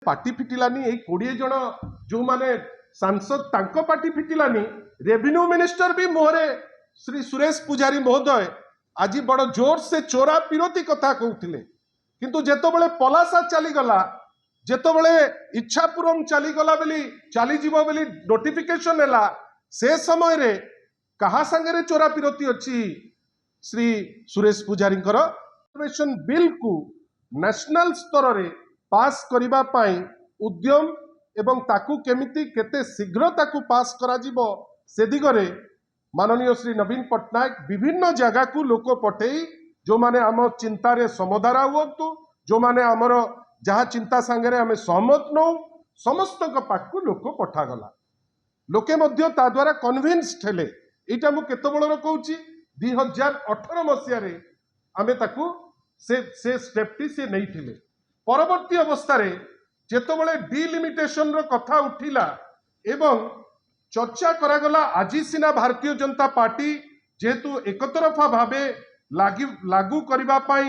Party फिटिलानी ए 20 जन जो माने सांसद तांको पार्टी फिटिलानी रेवेन्यू मिनिस्टर भी मोहरे श्री सुरेश पुजारी महोदय आज बड़ जोर से चोरा विरोधी कथा कहते किंतु जेतबेले पलासा चलीगला जेतबेले इच्छापुरम चलीगला बोली चलीजीव बोली नोटिफिकेशन है से समय रे कहा संगे चोरा विरोधी अच्छी श्री सुरेश पुजारी बिल को नेशनल स्तर रे पास करिबा पाई उद्यम एवं ताकू केमिति केते शीघ्र ताकू पास करा जिवो से दिगरे माननीय श्री नवीन पट्टनायक विभिन्न जगह को लोक पठेई जो माने आम चिंता रे समधारा हुअतु जो माने आमर जहाँ चिंता सांगे आम सहमत नौ समस्त पाखु लोक पठागला लोके मध्य ता द्वारा कन्विन्स्ड हेले एटा मु केते बळर कहूची 2018 मसिया रे आमे ताकू से स्टेपटी से नहीं थिले परवर्ती अवस्था रे जेतबेले डिलिमिटेशन रो कथा उठिला एवं चर्चा करागला आज सिना भारतीय जनता पार्टी जेहेतु एकतरफा भावे लागू करबा पाई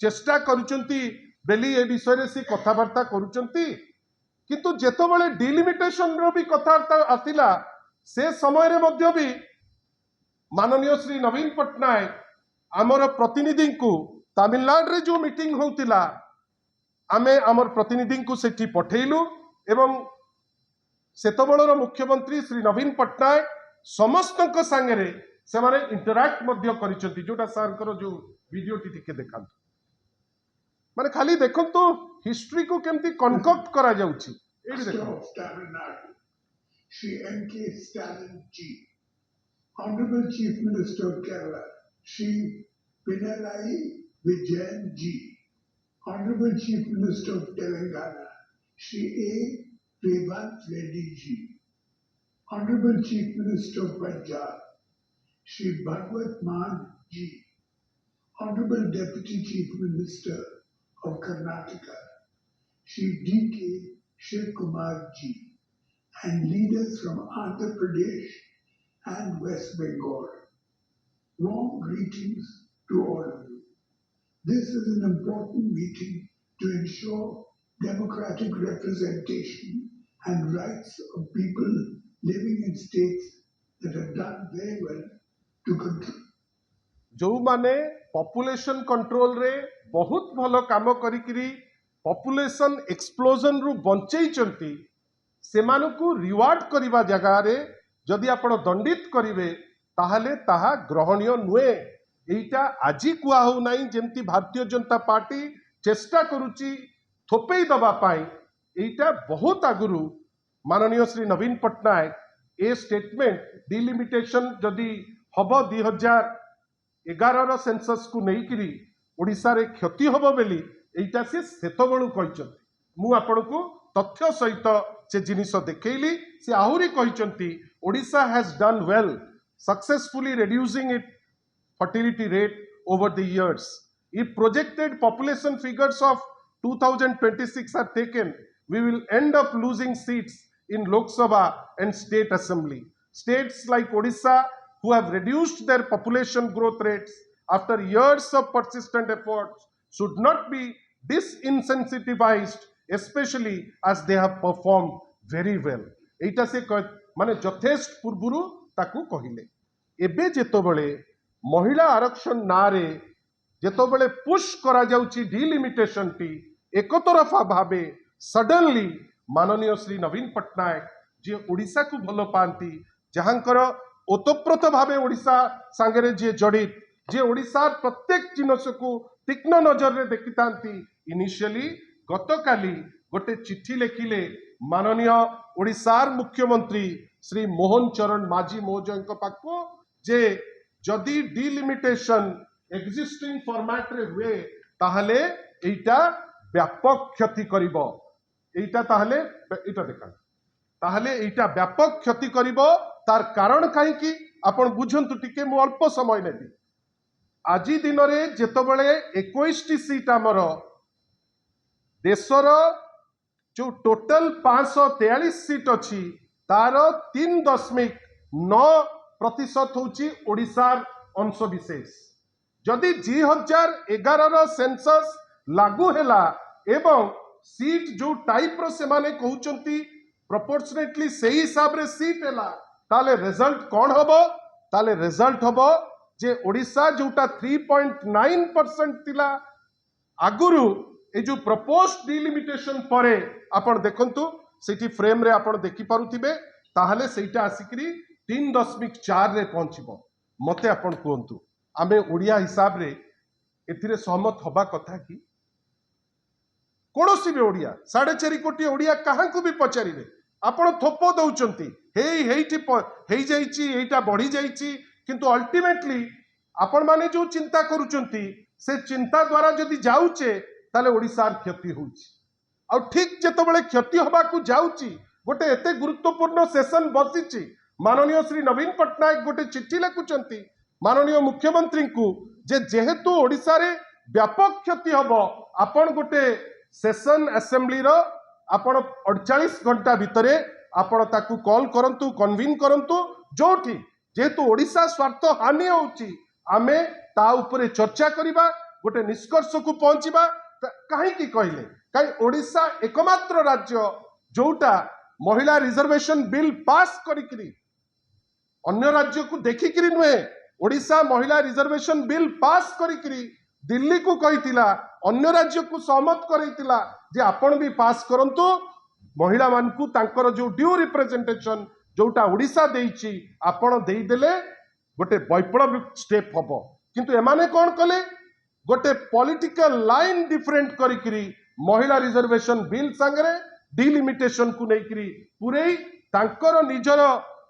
चेष्टा करूचंती बेली ए विषय रे से कथावार्ता करूचंती किंतु जेतबेले डिलिमिटेशन रो भी कथावार्ता आतिला से समय रे मध्य भी माननीय श्री नवीन पट्टनायक आमर प्रतिनिधि को तमिलनाडु रे जो मीटिंग होतिला आमे आमर प्रतिनिधि को सेठी पठेलु एवं सेतबेलर मुख्यमंत्री श्री नवीन पट्टनायक समस्त सांगे से माने इंटरैक्ट मध्य करिसंती जोटा सरकर जो वीडियो टिके देखांतु माने खाली देखंतु हिस्ट्री को केमती कनकक्ट करा जाउची एडी देखो Shri MK. Stalin ji Honorable Chief Minister of Kerala Shri Pinarayi Vijayan ji Honorable Chief Minister of Telangana Shri A. Revanth Reddy ji Honorable Chief Minister of Punjab Shri Bhagwat Mann ji Honorable Deputy Chief Minister of Karnataka Shri D.K. Shiv Kumar ji and leaders from Andhra Pradesh and West Bengal. Warm greetings to all of you. This is an important meeting to ensure democratic representation and rights of people living in states that have done very well to control. जो माने population control रे बहुत भलो काम करिकरी population explosion रु बंचई चंती सेमानकु reward करिबा जगह रे जदि आपण दंडित करिवे ताहले ताहा ग्रहणीय नुए एटा आजी कुआ हो नाही जेमती भारतीय जनता पार्टी चेष्टा करूची थोपेई दबा पाई एटा बहुत आगुरु माननीय श्री नवीन पट्टनायक ए स्टेटमेंट डिलिमिटेशन जदि हबो 2011 रो सेंसस को नहीं करी ओडिसा रे क्षति हबो बेली एटा से सेतबळु कहिसंती मु आपनको तथ्य सहित से जिनिस देखैली से आहुरी कहिसंती Odisha has done well successfully reducing its fertility rate over the years. If projected population figures of 2026 are taken, we will end up losing seats in Lok Sabha and State Assembly. States like Odisha, who have reduced their population growth rates after years of persistent efforts, should not be disinsensitized, especially as they have performed very well. एटा से माने यथेष्ट पूर्वरु ताकू कहिले एबे जेतबेले महिला आरक्षण नारे जेतबेले push करा जाउची डिलिमिटेशन टी एकतरफा भावे सडनली माननीय श्री नवीन पट्टनायक जे ओडिसा को भलो पांती जहांकर ओतप्रोत भावे ओडिसा सांगरे जे जड़ित जे ओडिसा प्रत्येक जिनस को तीक्ष्ण नजर रे देखितांती इनिशियली गतकाली गोटे चिट्ठी लेखिले माननीय ओडिशार मुख्यमंत्री श्री मोहन चरण माझी महोदय पाखो जे जदि डिलिमिटेशन एक्जिस्टिंग फॉर्मेट रे हुए ताहले एटा व्यापक क्षति करिवो एटा ताहले एटा देखा ताहले एटा व्यापक क्षति करिवो तार कारण काहे कि आपण बुझंतु टिके मु अल्प समय नेबी आजी दिन रे जेतबेले 21 टी सीट हमर देशर जो टोटल 543 सीट अच्छी तार 3.9% होची ओडिशार अंशविशेष जदि 2011 सेंसस लागू हैला एवं सीट जो टाइप रो से माने कहउचंती प्रोपोर्शनेटली सही हिसाब रे सीट हैला ताले रिजल्ट कौन हबो ताले रिजल्ट हबो जे ओडिशा जोटा 3.9% थिला आगुरु ए जो प्रपोज डिलिमिटेशन परे आपण देखंतु सेठी फ्रेम रे आपण देखि पारुथिबे ताहले सेटा आसिकरी 3.4 रे पहुंचबो मते आपण कहंतु आमे ओडिया हिसाब रे एथिरे सहमत हबा कथा कि कोनोसी भी ओडिया 4.5 कोटी ओडिया काहांकु भी पचारिबे आपण थोपो दउचंती हेई जाईची एटा बढ़ी जाईची किंतु अल्टीमेटली आपण माने जो चिंता करूचंती से चिंता द्वारा जदि जाउचे ताले ओडिसार क्षति होउची आ ठीक जेतबेले क्षति हबा को जाउची गोटे एते गुरुत्वपूर्ण सेशन बसिची माननीय श्री नवीन पट्टनायक गोटे चिट्ठी लिखुचंती माननीय मुख्यमंत्री को जेहेतु ओडिसा रे व्यापक क्षति हबो आपण गोटे सेशन असेंबली रो आपण 48 घंटा भितरे आपण ताकू कॉल करंतु कन्वीन करंतु जोठी जेहेतु ओडिसा स्वार्थ हानि होउची आमे ता उपरे चर्चा करिबा गोटे निष्कर्ष को पहुंचीबा कहीं की कहले कहीं ओडिशा एकमात्र राज्य जोटा महिला रिजर्वेशन बिल पास करिकरी अन्य राज्य को देखिकरी नुहे ओडिशा महिला रिजर्वेशन बिल पास करिकरी दिल्ली को कहितिला अन्य राज्य को सहमत करैतिला जे आपण भी पास करंतु महिला मानकू तांकर जो ड्यू रिप्रेजेंटेशन जोटा ओडिशा देइची आपण देई देले गोटे वैप्लविक स्टेप हबो किंतु एमाने कोन कले गोटे पॉलिटिकल लाइन डिफरेंट करिकरी महिला रिजर्वेशन बिल संगरे डिलिमिटेशन को नेकरी पुरई तांकर निजर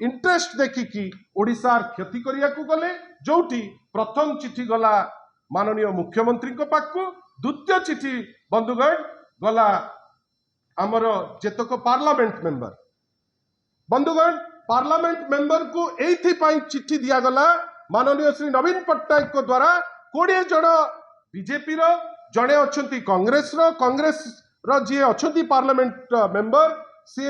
इंटरेस्ट देखिकी ओडिसार क्षति करिया को गले जोठी प्रथम चिठी गला माननीय मुख्यमंत्री को पाखु द्वितीय चिठी बंधुगण गला आमर जेतक पार्लियामेंट मेंबर बंधुगण पार्लियामेंट मेंबर को एथि पई चिट्ठी दिया गला माननीय श्री नवीन पट्टनायक को द्वारा 20 जन बीजेपी रो जड़े अच्छी कांग्रेस रो जी अच्छी पार्लियामेंट मेंबर सी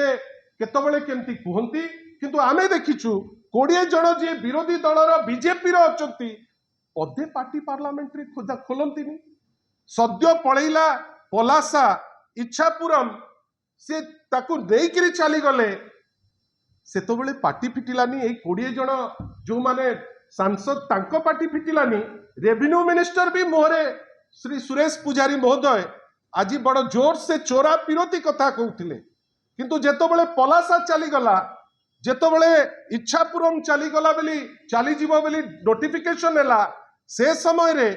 केतबेले केमती कहती किंतु आमे देखिछु 20 जन जी विरोधी दलर बीजेपी रो अच्छी अधे पार्टी पार्लियामेंट रे खोलंतीनी सद्य पळैला पलासा इच्छापुरम से ताकू देइकरी चली गले सेतबेले पार्टी फिटिलानी ए 20 जन जो माने सांसद तांको पार्टी फिटिलानी रेवेन्यू मिनिस्टर भी मोहरे श्री सुरेश पुजारी महोदय आज बड़ जोर से चोरा विरोधी कथा कहते किंतु जेतबेले पलासा चलीगला जेतबेले इच्छापुरम चलीगला बेली चलीजीव बेली नोटिफिकेशन हैला से समय रे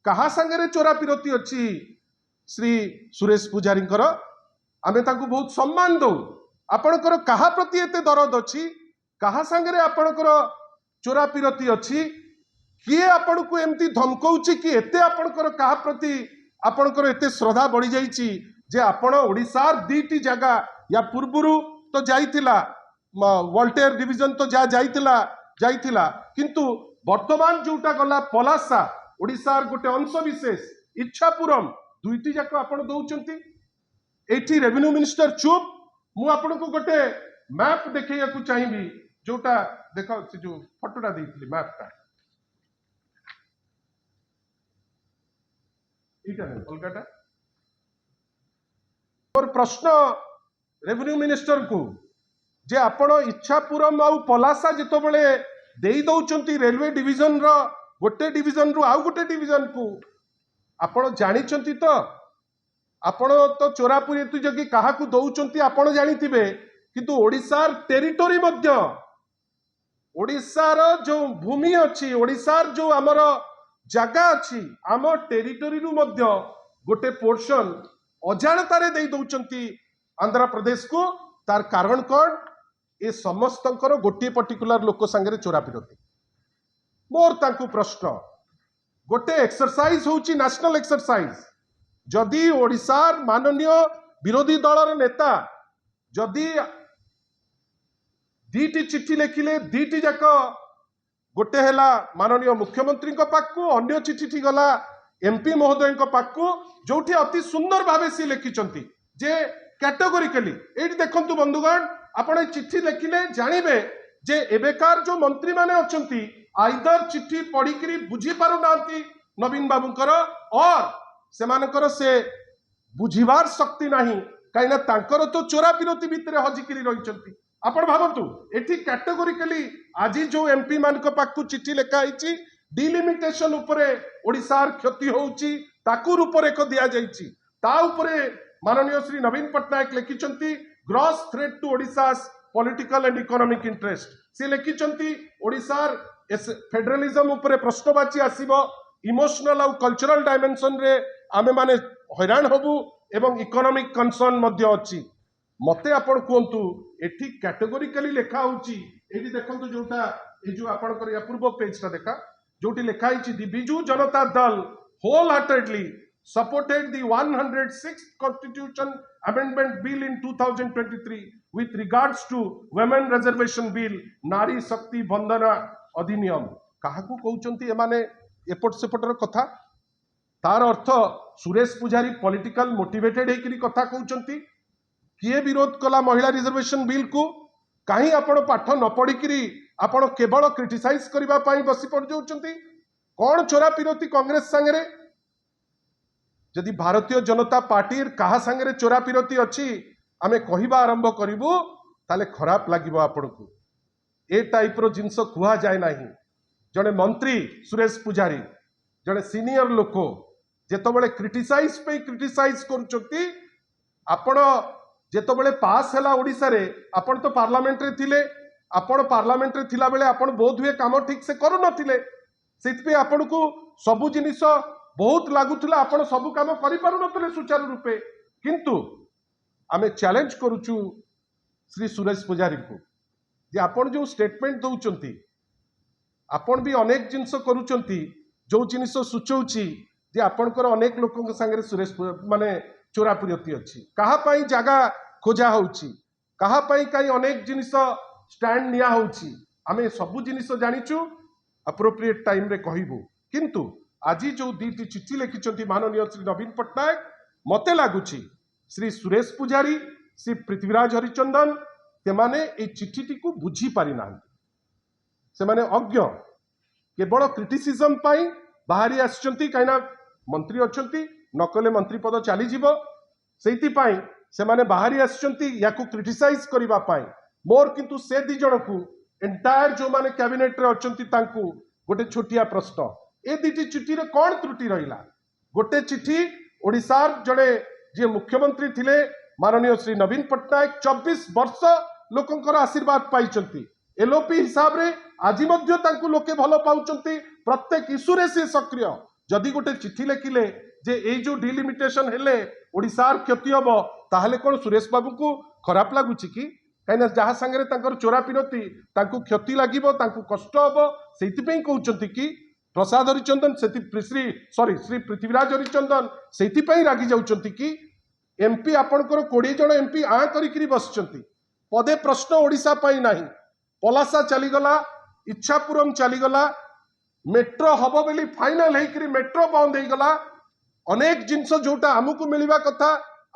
कहा संगे चोरा विरोधी अच्छी श्री सुरेश पुजारी आमे ताकू बहुत सम्मान दौ आपणकर कहा प्रति एते दरद अच्छी कहा संगे आपणकर चोरा विरोधी अच्छी किए आपण को एमती धमकाउची कि एते आपणकर कहा प्रति आपणकर एते श्रद्धा बढ़ी जाइची जे आपण ओडिसार दीटी जगह या पूर्वरु तो जाइतिला वोल्टेयर डिवीजन तो जाइतिला किंतु वर्तमान जोटा गला पलासा ओडिसार गोटे अंश विशेष इच्छापुरम दुईटी जाक आपण दउचंती एठी रेवेन्यू मिनिस्टर चुप मु आपण को गोटे मैप देखैया को चाहिबी जोटा देखो से जो फोटोटा देइतली मैपटा इटा नै अलगाटा और प्रश्न रेवेन्यू मिनिस्टर को जे आपण इच्छापुरम आउ पलासा जेतो बेले देई दउचंती रेलवे डिवीजन रो गोटे डिवीजन रु आउ गोटे डिवीजन को आपण जानिचंती तो आपण तो चोरापुरी तु जगी काहा को दउचंती आपण जानिथिबे किंतु ओडिसार टेरिटोरी मध्य ओडिसार जो भूमि अच्छी ओडिसार जो आमर जगह अच्छी आम टेरिटोरी रु मध्य गोटे पोर्शन अजाणतारे देई दउचंती आंध्र प्रदेश को तार कारण कौन ए समस्त गोटे पर्टिकुलर लोक संगे चोरा विरोधी मोर तांकु प्रश्न गोटे एक्सरसाइज होची नेशनल एक्सरसाइज जदि ओडिसार माननीय विरोधी दलर नेता जदि दीटी चिट्ठी लिखिले दीटी जाक गोटे हैला माननीय मुख्यमंत्री पाखु अन्य चिट्ठी गला एमपी महोदय पाखु जोठी अति सुंदर भावे सी लिखिचंती जे कैटेगोरिकली एठी देखंतु बंधुगण आपण चिट्ठी लिखिले जानिबे जे एबेकार जो मंत्री माने अछंती आइदर चिट्ठी पढ़िकरी बुझी पारु नांती नवीन बाबूंकर और सेमानकर से बुझिबार शक्ति नहीं कहीं तांकर तो चोरा पिरती भितर हजिकी रही आपण भावतु एठी कैटेगोरिकली आज जो एमपी मान पाखु चिठी लेखाई डिलिमिटेशन उपरे ओडिशार क्षति होउची ताकू रूपरेख दिया जाइछि ता उपरे माननीय श्री नवीन पट्टनायक लिखिछंती gross threat to Odisha's political and economic interest से लिखिछंती ओडिशार फेडरलिज्म उपरे प्रश्नवाची आसीबो इमोशनल और कल्चरल डायमेंशन रे आमे माने हैरान होबु एवं इकोनॉमिक कंसर्न मध्य अछि मते आपण कहतु एठी कैटेगोरिकली लेखा होची एठी देखंतु जोटा ए जो आपण कर या पूर्व पेजटा देखा जोटी लेखा हिची दि Biju Janata Dal wholeheartedly supported the 106th constitution amendment bill in 2023 with regards to women reservation bill नारी शक्ति बंदना अधिनियम काहाकू कहउचंती एमाने एपट सेपटर कथा तार अर्थ सुरेश पुजारी पॉलिटिकल मोटिवेटेड हेकरी कथा कहउचंती किए विरोध कला महिला रिजर्वेशन बिल को कहीं आपण पाठ न पढ़िकी आपण केवल क्रिटिसाइज करबा पई बसी पड़ जाउचंती कौन चोरा पिरोती कांग्रेस संगे जदि भारतीय जनता पार्टी कहा संगे चोरा पिरोती अच्छी आमे कहवा आरंभ करूँ ताले खराब लगे आपण को ए टाइप रो जिनस कुहा जाए नहीं जड़े मंत्री सुरेश पुजारी जड़े सीनियर लोक जेतबेले क्रिटिसाइज पे क्रिटिसाइज करुचंती आपण जेतबेले पास हैला ओडिसा रे आपण तो पार्लियामेंट रे थिले आपण पार्लियामेंट रे थिला बेले आपण बहुत हुए काम ठीक से करू नथिले सेति पे आपण को सबु जिनिस बहुत लागुला आपण सब काम करि पारु नथिले सुचारू रूपे किंतु आमे चैलेंज करूचु श्री सुरेश पुजारी को जे आपण जो स्टेटमेंट दउचंती आपण भी अनेक जिनिस करूचंती जो जिनिस सुचौची जे आपणकर अनेक लोक संगे सुरेश माने चोरा प्रियति अच्छी कहा पाई जगह खोजा होउची कहा पाई कई अनेक जिनिस स्टैंड निया होउची आमे सबु जिनिस जानिचु अप्रोप्रिएट टाइम रे कहिबु किंतु आज जो दीटी चिठी लिखिछंती माननीय श्री नवीन पट्टनायक मते लागुची श्री सुरेश पुजारी श्री पृथ्वीराज हरिचंदन सेमाने ए चिठीटी को बुझी पारि नांती सेमाने अज्ञ केवल क्रिटिसिजम पाई बाहरी आछंती काइना मंत्री अछंती नकले मंत्री पद चली जीवो सेति पाई सेमाने बाहरी आछंती याकू क्रिटिसाइज करिबा पाई मोर किंतु से दी जण को एंटायर जो माने कैबिनेट रे अछंती तांकू गोटे छोटिया प्रश्न ए दीटी चिठी रे कोन त्रुटि रहिला गोटे चिठी ओडिसार जड़े जे मुख्यमंत्री थिले माननीय श्री नवीन पट्टनायक 24 वर्ष लोकंकर आशीर्वाद पाइचंती एलओपी हिसाब रे आज मध्य तांकू लोके भलो पाउचंती प्रत्येक इश्यू रे से सक्रिय जदि गोटे चिठी लिखिले जे ए जो डिलिमिटेशन हेले ओडिसार क्षति हबो ताहले कोन सुरेश बाबू को खराब लागुची कि कहीं जहाँ संगे तांकर चोरा पिरती तांकू क्षति लागिबो तांकू कष्ट हबो सेति पई कहउचंती कि प्रसाद हरिचंदन श्री पृथ्वीराज हरिचंदन सेति पई रागी जाउचंती कि एमपी आपणकर 20 जन एमपी आ करिकरी बसचंती पदे प्रश्न ओडिसा पई नाही पलासा चलीगला इच्छापुरम चलीगला मेट्रो हब बोली फाइनल हेकरी मेट्रो बंद होगला अनेक जिनस जोटा आमको मिलवा कथा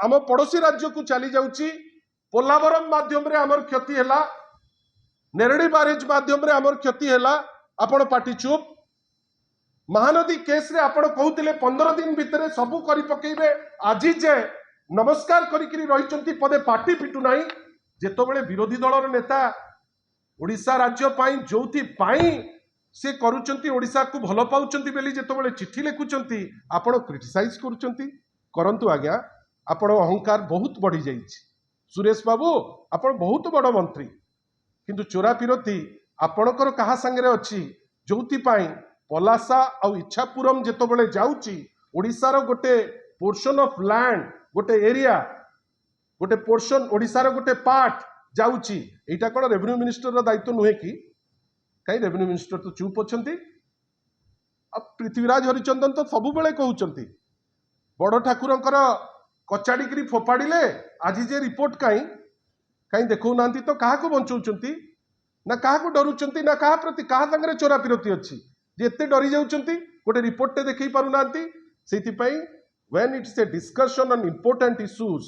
आम पड़ोसी राज्य को चली जाउची पोलावरम माध्यम रे आमर क्षति हैला नेरड़ी बारेज माध्यम रे आमर क्षति हैला आपण पार्टी चुप महानदी केस रे आपण कहउतिले 15 दिन भितरे सबु करि पकेइबे आजी जे नमस्कार करिकरी रहिचंती पदे पार्टी फिटू नाही जेतोबेले विरोधी दलर नेता ओडिशा राज्य पाई जोथि पाई से करूचंती ओडिशा को भलो पाउचंती बेली जेतोबेले चिट्ठी लिखुचंती आपण क्रिटिसाइज करूचंती करंतु आज्ञा आपण अहंकार बहुत बढ़ी जाइछि सुरेश बाबू आपण बहुत बड़ मंत्री किंतु चोरा पिरती आपणकर कहा संगे अच्छी जोथि पाई पलासा और इच्छापुरम जेतोबेले जाउची ओडिशार गोटे पोर्शन ऑफ लैंड गोटे एरिया गोटे पोर्शन ओडिशार गोटे पार्ट जाउची एटा कोन रेवेन्यू मिनिस्टर रो दायित्व नुहे कि कहीं रेवेन्यू मिनिस्टर तो चुप अच्छंती अब पृथ्वीराज हरिचंदन तो सबु बेले कहउचंती बड़ ठाकुरंकर कचाड़ीकरी फोपाड़िले आज जे रिपोर्ट कहीं देखौ नांती तो काहा को बंचौचंती ना काहा को डरुचंती ना काहा प्रति काहा संगे चोरा पिरती अच्छी जे एते डरी जाउचंती गोटे रिपोर्ट टे देखै पारु नांती सेति पई when it is a discussion on important issues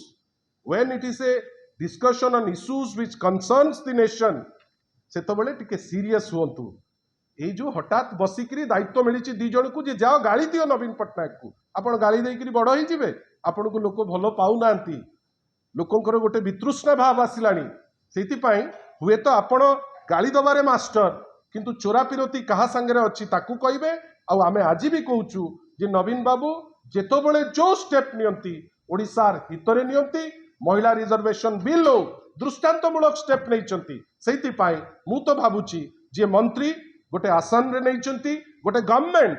when it is a discussion on issues which concerns the nation सेतबेले टिके सीरियस हुंतु ए जो हठात बसिकरी दायित्व मिली दी जन को जे जाओ गाली दियो नवीन पट्टनायक को आपण गाली देकरी बड़ होई जिवे आपण को लोक भल पाऊना लोकंकर गोटे वितृष्णा भाव आसिलानी सेतिपाई हुए तो आपण गाली दबारे मास्टर किंतु चोरा पिरती कहा संगे अच्छी ताकू कहिबे आमे आज भी कहूचु जे नवीन बाबू जेतोबेले जो स्टेप नियंती ओडिसार हितरे नियंती महिला रिजर्वेशन बिल हो दृष्टांतमूलक स्टेप नहीं सेतिपाई मु तो भाबुची जे मंत्री गोटे आसन रे नहीं गोटे government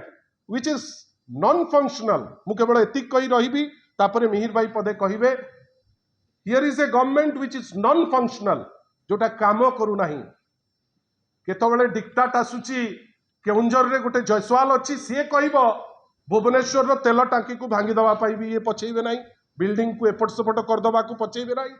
which is non functional मु केवल एतिक कही रही तापरे मिहिर भाई पदे कहिबे here is a government which is non functional जोटा काम करू नाही केतबेले डिक्टाट आसुची केउंझर रे गोटे जयसवाल अच्छी सी कहब भुवनेश्वर रो तेल टांकी को भांगी दवा पाई भी ये पछेबे नाही बिल्डिंग को एपट सेपट करदबा को पछेबे नाही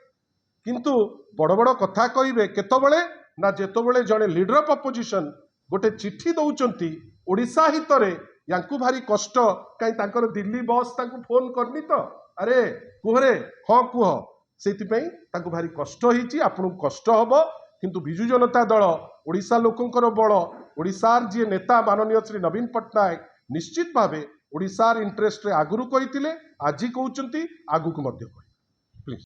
किंतु बड़ बड़ कथा कहिबे केतबेले ना जेतबेले जड़े लीडर ऑफ अपोजिशन गोटे चिट्ठी दौचंती ओडिशा हितरे यांकु भारी कष्ट कहीं तांकर दिल्ली बॉस तांकु फोन करनी तो अरे कुहरे हाँ कुह सेतिपई तांकु भारी कष्ट होईची आपन कष्ट हबो किंतु बिजु जनता दल ओडिशा लोकंकर बड़ ओडिशार जी नेता माननीय श्री नवीन पट्टनायक निश्चित भावे ओडिशार इंटरेस्ट रे आगुरु कहितिले आजी कहउचंती आगुक मध्य